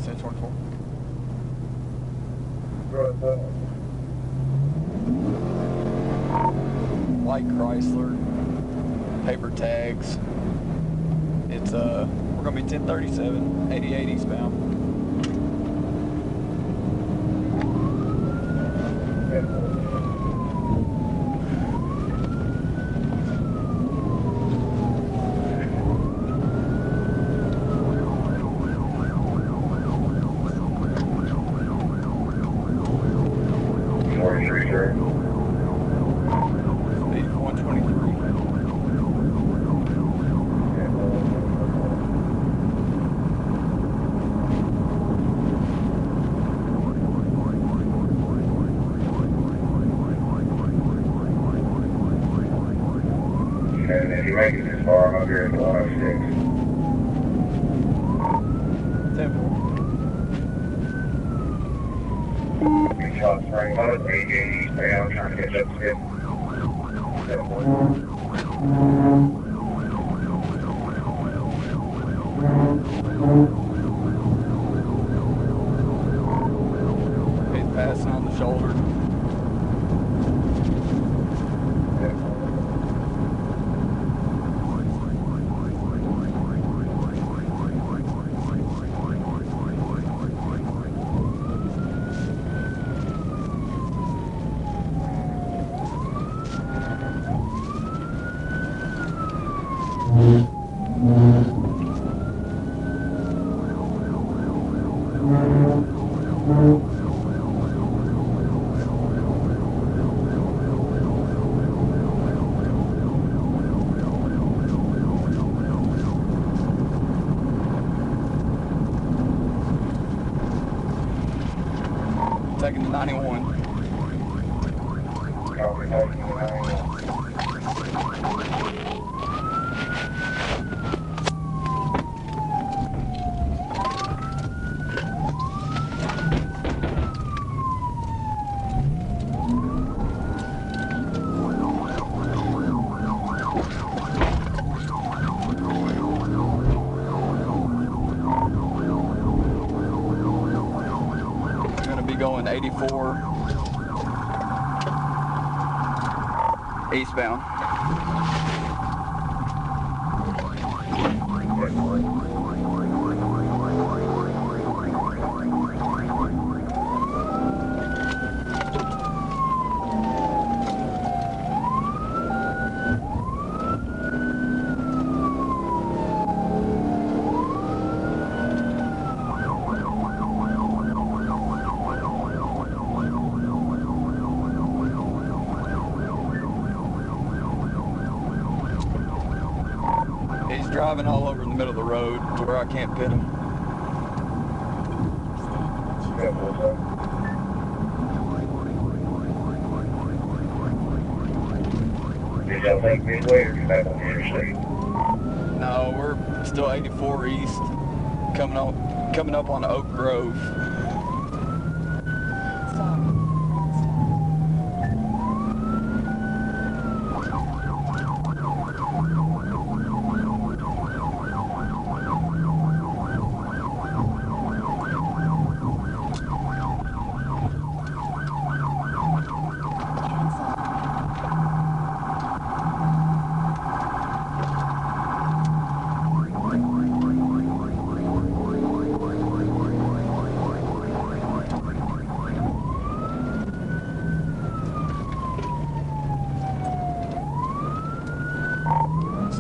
1024. White Chrysler, paper tags. It's we're gonna be 1037, 88 eastbound. And if you make it this far, I'm up here at the 106. 10-4. Big shot spring up, 88 eastbound, trying to catch up to him. 7-4. He's passing on the shoulder. Taking the 91. Copy, taking the 91. Going 84 eastbound. He's driving all over in the middle of the road to where I can't pit him. Did y'all take Midway or back on the Interstate? No, we're still 84 east, coming up on Oak Grove.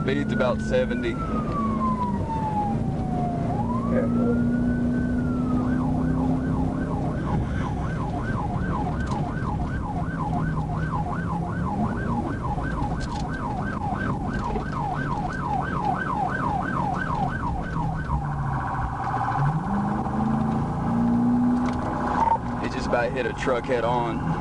Speed's about 70. He just about hit a truck head on.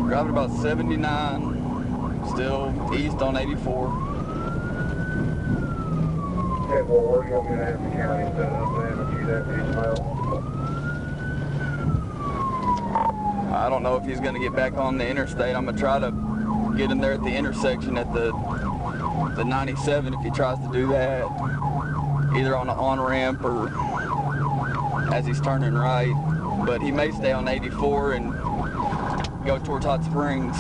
Driving about 79, still east on 84. Okay, well, we're going to have the county set up and a few deputies well. I don't know if he's going to get back on the interstate. I'm going to try to get him there at the intersection at the 97 if he tries to do that, either on the on-ramp or as he's turning right. But he may stay on 84 and go towards Hot Springs.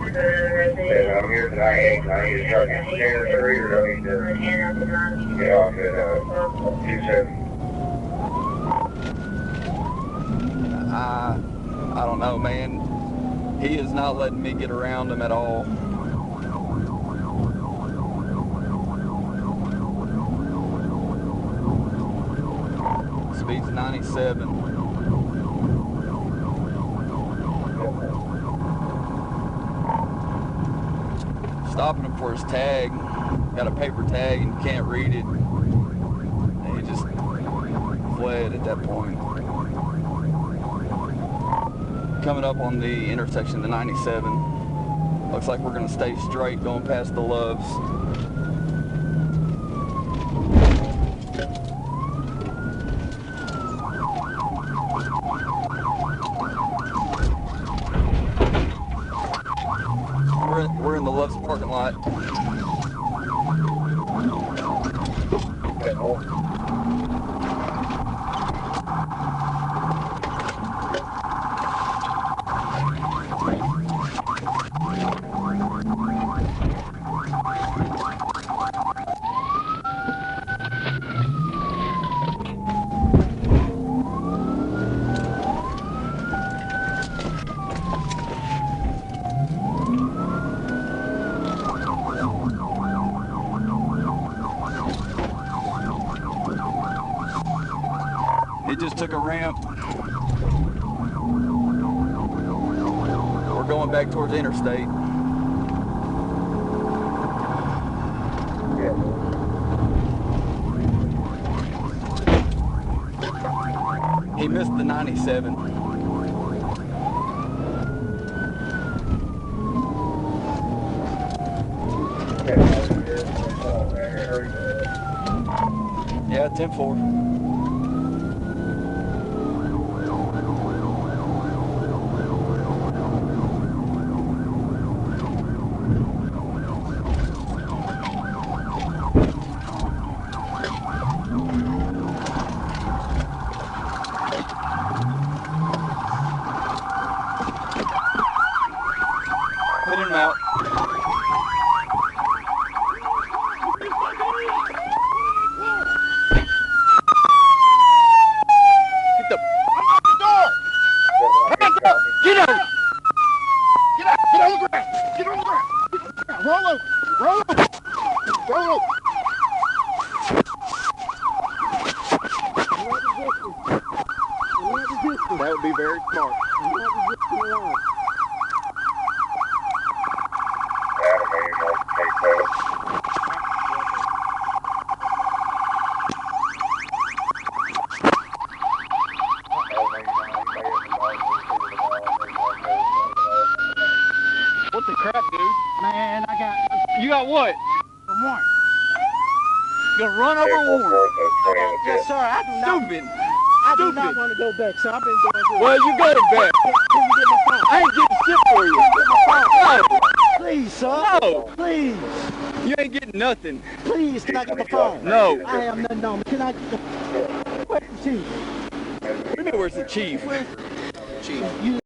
Yeah, I'm here tonight. I need to start getting scanner 3 or do I need to get off at 27? I don't know, man. He is not letting me get around him at all. Speed's 97. Stopping him for his tag. Got a paper tag and you can't read it. And he just fled at that point. Coming up on the intersection of the 97. Looks like we're gonna stay straight going past the Loves. We're in the Loves parking lot. It just took a ramp. We're going back towards the interstate. He missed the 97. Yeah, 10-4. Put him out. Get the... Get out! Get out! Get on the ground! Get on the ground! Roll over! Roll over! Roll over! That would be very smart. What the crap, dude? Man, You got what? a warrant. You gonna run over a warrant? Yes, sir. I do not. Stupid. I do not want to go back, sir. I've been going through. Well, you go to bed. Can you get my phone? I ain't getting shit for you. No. Please, sir. No. Please. You ain't getting nothing. Please, can I get the phone? No. I have nothing on me. Can I get the... Where's the chief? What do you mean, where's the chief? Chief. You